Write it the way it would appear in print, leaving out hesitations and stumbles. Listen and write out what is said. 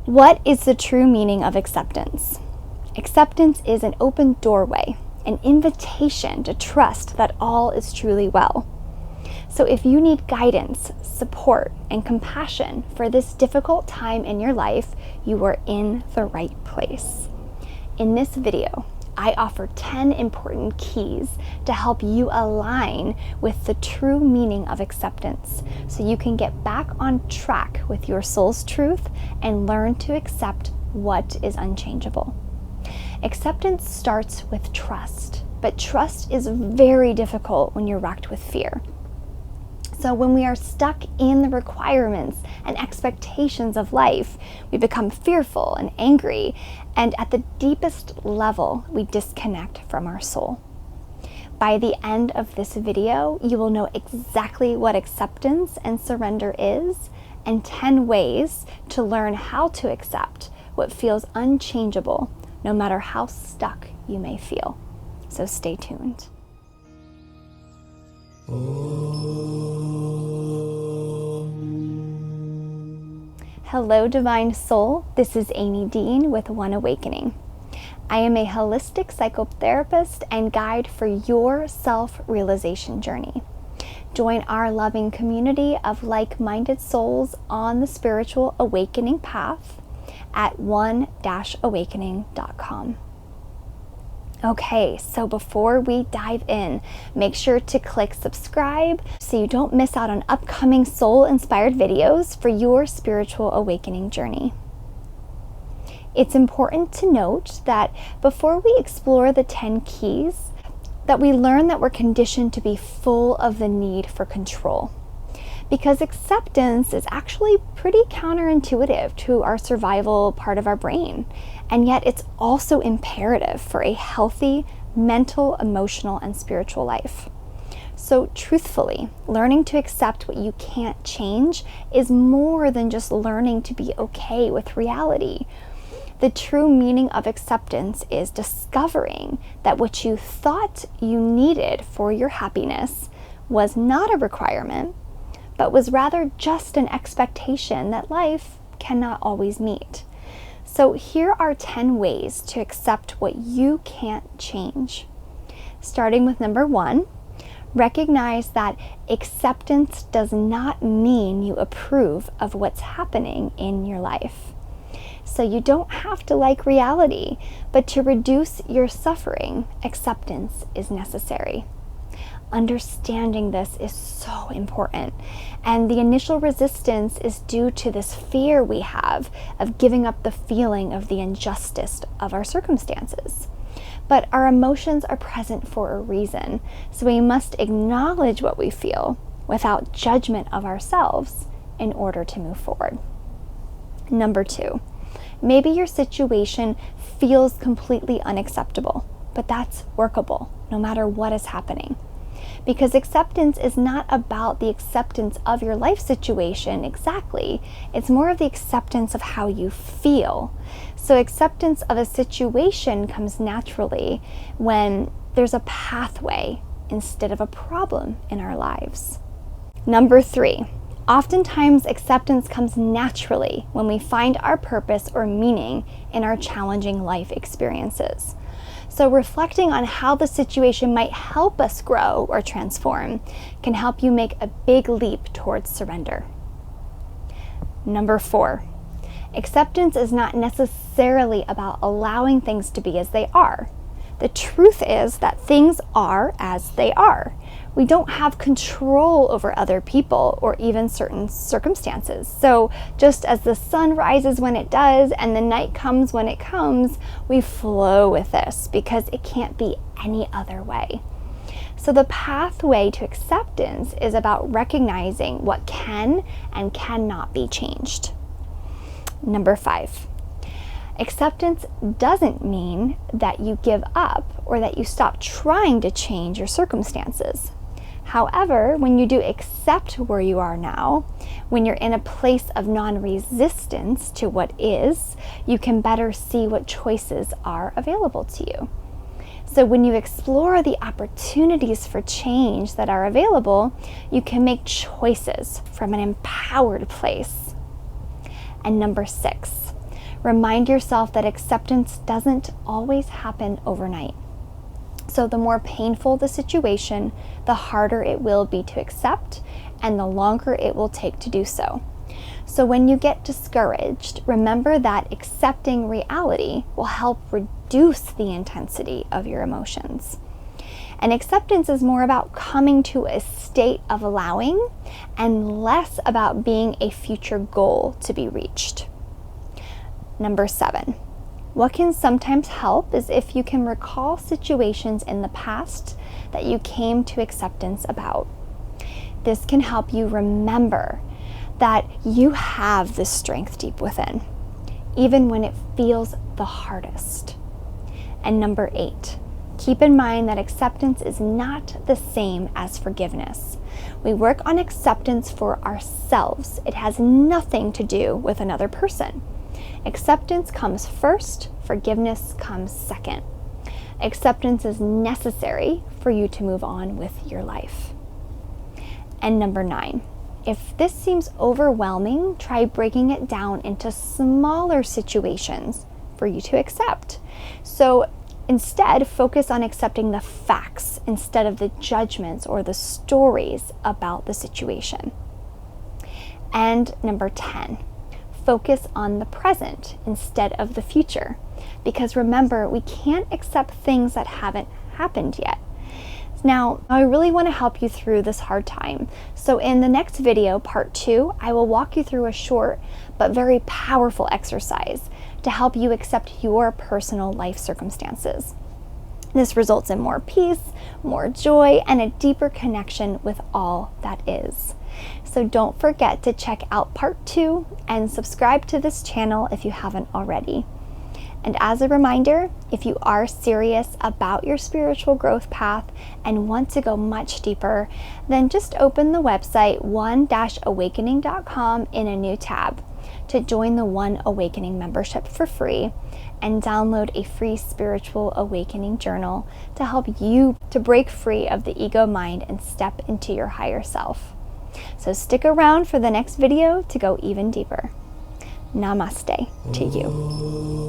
What is the true meaning of acceptance? Acceptance is an open doorway, an invitation to trust that all is truly well. So if you need guidance, support, and compassion for this difficult time in your life, you are in the right place. In this video, I offer 10 important keys to help you align with the true meaning of acceptance so you can get back on track with your soul's truth and learn to accept what is unchangeable. Acceptance starts with trust, but trust is very difficult when you're racked with fear. So when we are stuck in the requirements and expectations of life, we become fearful and angry, and at the deepest level, we disconnect from our soul. By the end of this video, you will know exactly what acceptance and surrender is, and 10 ways to learn how to accept what feels unchangeable, no matter how stuck you may feel. So stay tuned. Hello, Divine Soul. This is Amy Dean with One Awakening. I am a holistic psychotherapist and guide for your self-realization journey. Join our loving community of like-minded souls on the spiritual awakening path at one-awakening.com. Okay, so before we dive in, make sure to click subscribe so you don't miss out on upcoming soul-inspired videos for your spiritual awakening journey. It's important to note that before we explore the 10 keys, that we learn that we're conditioned to be full of the need for control. Because acceptance is actually pretty counterintuitive to our survival part of our brain. And yet it's also imperative for a healthy mental, emotional, and spiritual life. So truthfully, learning to accept what you can't change is more than just learning to be okay with reality. The true meaning of acceptance is discovering that what you thought you needed for your happiness was not a requirement, but was rather just an expectation that life cannot always meet. So here are 10 ways to accept what you can't change. Starting with number 1, recognize that acceptance does not mean you approve of what's happening in your life. So you don't have to like reality, but to reduce your suffering, acceptance is necessary. Understanding this is so important, and the initial resistance is due to this fear we have of giving up the feeling of the injustice of our circumstances. But our emotions are present for a reason, so we must acknowledge what we feel without judgment of ourselves in order to move forward. Number 2, maybe your situation feels completely unacceptable, but that's workable no matter what is happening. Because acceptance is not about the acceptance of your life situation exactly. It's more of the acceptance of how you feel. So acceptance of a situation comes naturally when there's a pathway instead of a problem in our lives. Number 3, oftentimes acceptance comes naturally when we find our purpose or meaning in our challenging life experiences. So reflecting on how the situation might help us grow or transform can help you make a big leap towards surrender. Number 4, acceptance is not necessarily about allowing things to be as they are. The truth is that things are as they are. We don't have control over other people or even certain circumstances. So just as the sun rises when it does and the night comes when it comes, we flow with this because it can't be any other way. So the pathway to acceptance is about recognizing what can and cannot be changed. Number 5. Acceptance doesn't mean that you give up or that you stop trying to change your circumstances. However, when you do accept where you are now, when you're in a place of non-resistance to what is, you can better see what choices are available to you. So when you explore the opportunities for change that are available, you can make choices from an empowered place. And number 6, Remind yourself that acceptance doesn't always happen overnight. So the more painful the situation, the harder it will be to accept, and the longer it will take to do so. So when you get discouraged, remember that accepting reality will help reduce the intensity of your emotions. And acceptance is more about coming to a state of allowing and less about being a future goal to be reached. Number 7, what can sometimes help is if you can recall situations in the past that you came to acceptance about. This can help you remember that you have this strength deep within, even when it feels the hardest. And number 8, keep in mind that acceptance is not the same as forgiveness. We work on acceptance for ourselves. It has nothing to do with another person. Acceptance comes first, forgiveness comes second. Acceptance is necessary for you to move on with your life. And number 9, if this seems overwhelming, try breaking it down into smaller situations for you to accept. So instead, focus on accepting the facts instead of the judgments or the stories about the situation. And number 10, focus on the present instead of the future. Because remember, we can't accept things that haven't happened yet. Now, I really want to help you through this hard time. So in the next video, part 2, I will walk you through a short but very powerful exercise to help you accept your personal life circumstances. This results in more peace, more joy, and a deeper connection with all that is. So don't forget to check out part 2 and subscribe to this channel if you haven't already. And as a reminder, if you are serious about your spiritual growth path and want to go much deeper, then just open the website one-awakening.com in a new tab to join the One Awakening membership for free and download a free spiritual awakening journal to help you to break free of the ego mind and step into your higher self. So stick around for the next video to go even deeper. Namaste to you.